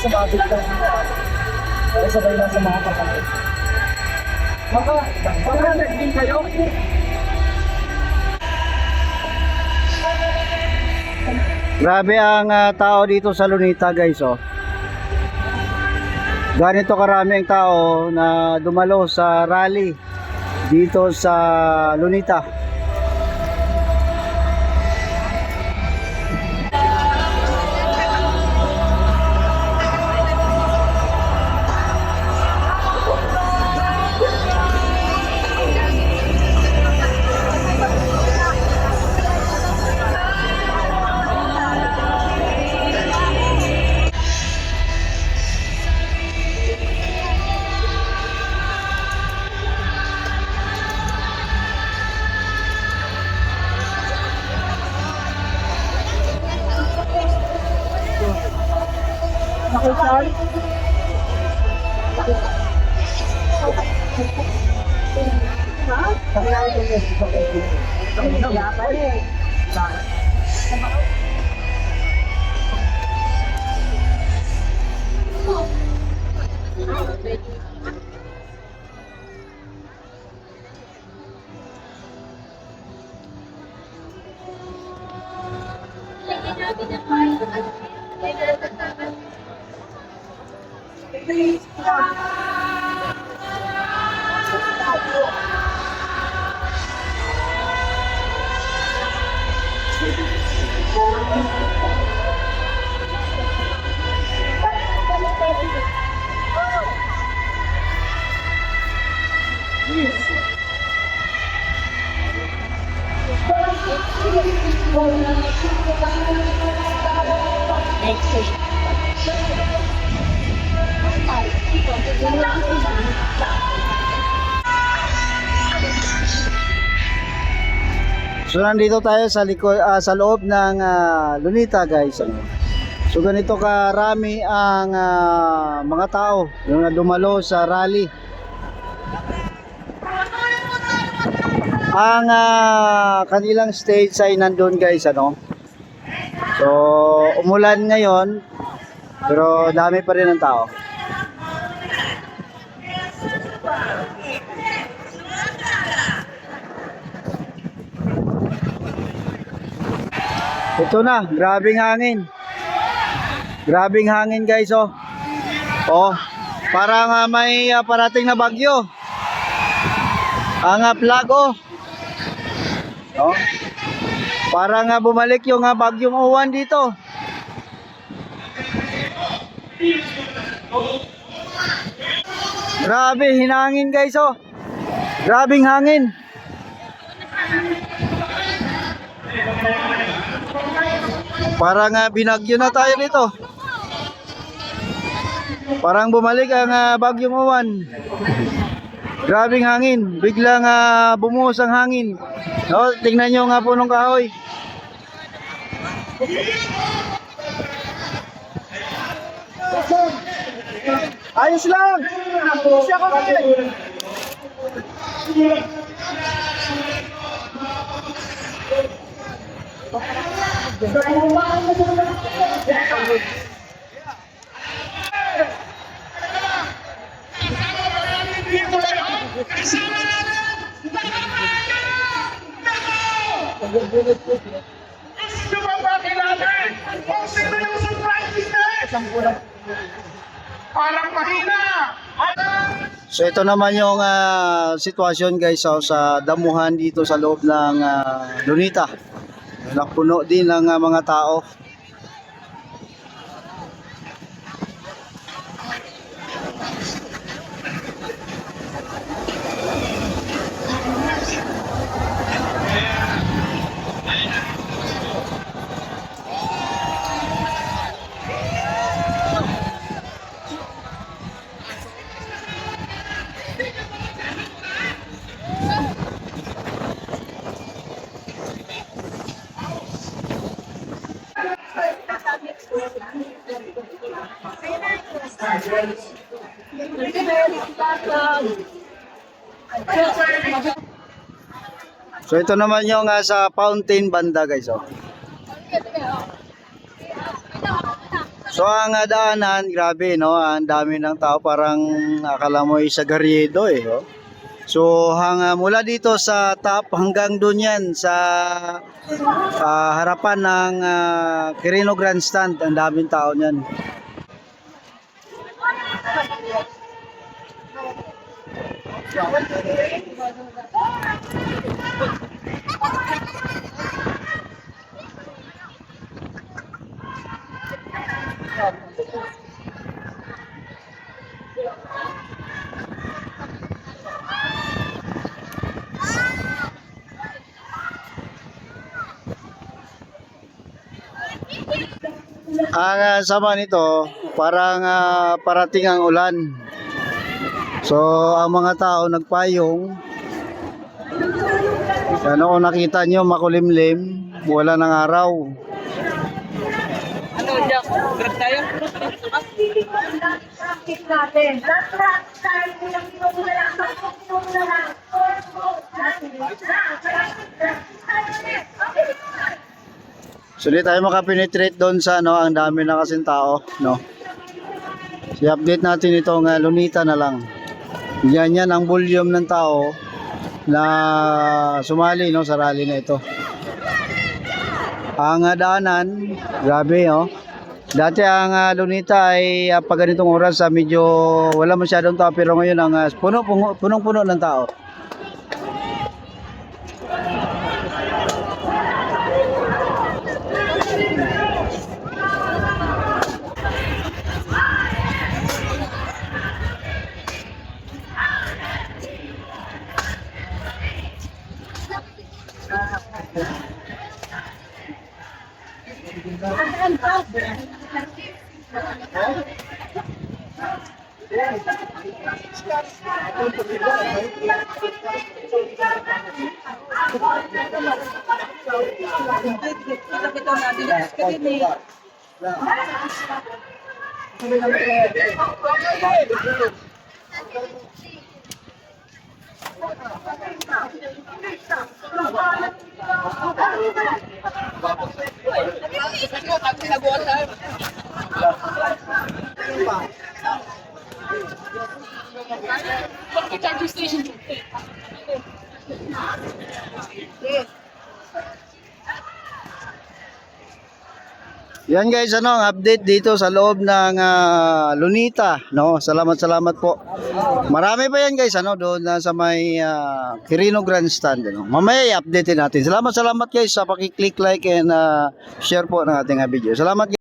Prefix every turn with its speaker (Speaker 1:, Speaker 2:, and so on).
Speaker 1: sumabit ka. Kaya sabay lang sa mga kapatid. Baka nag-in kayo?
Speaker 2: Grabe ang tao dito sa Lunita, guys, oh. Ganito karami ang tao na dumalo sa rally dito sa Lunita. So nandito tayo sa likod, sa loob ng Lunita, guys. So ganito karami ang mga tao yung dumalo sa rally. Ang kanilang stage ay nandun, guys, ano. So umulan ngayon pero dami pa rin ang tao. Ito na, grabing hangin. Grabing hangin, guys, oh. Oh, parang may parating na bagyo. Ang flag, oh. Oh. Parang bumalik yung bagyong uwan dito. Grabe, hinangin, guys, oh. Grabing hangin. Parang binagyo na tayo dito. Parang bumalik ang bagyong uwan. Grabing hangin. Biglang bumuhos ang hangin. No, tingnan nyo nga punong kahoy.
Speaker 1: Ayos lang! Siya ko kami!
Speaker 3: Parang mahina.
Speaker 2: So ito naman yung sitwasyon, guys, sa damuhan dito sa loob ng Lunita. Napuno din ng mga tao. So ito naman yung sa fountain banda, guys, oh. So ang daanan, grabe no, ang dami ng tao, parang akala mo sa Garyedo eh. Oh. So mula dito sa top hanggang doon yan sa harapan ng Quirino Grandstand, ang daming tao niyan. Ang sama nito, parang parating ang ulan. So, ang mga tao nagpayong. Ano kung nakita nyo, makulimlim, wala ng araw.
Speaker 3: Ano, Jack? Grab tayo?
Speaker 4: Practice natin. Lahat tayo nilang pinuna lang. Pinuna lang.
Speaker 2: So, di tayo makapenetrate doon sa ang dami na kasing tao, no? I-update natin itong Lunita na lang. Yan ang volume ng tao na sumali no sa rally na ito. Ang daanan, grabe no. Dati ang Lunita ay pag ganitong oras medyo wala masyadong tao, pero ngayon ang punong-puno ng tao. Yan guys, ang update dito sa loob ng Lunita, no? Salamat po. Marami pa yan guys, doon sa may Quirino Grandstand, no? Mamaya i-update natin. Salamat guys sa paki-click, like and share po ng ating video. Salamat guys.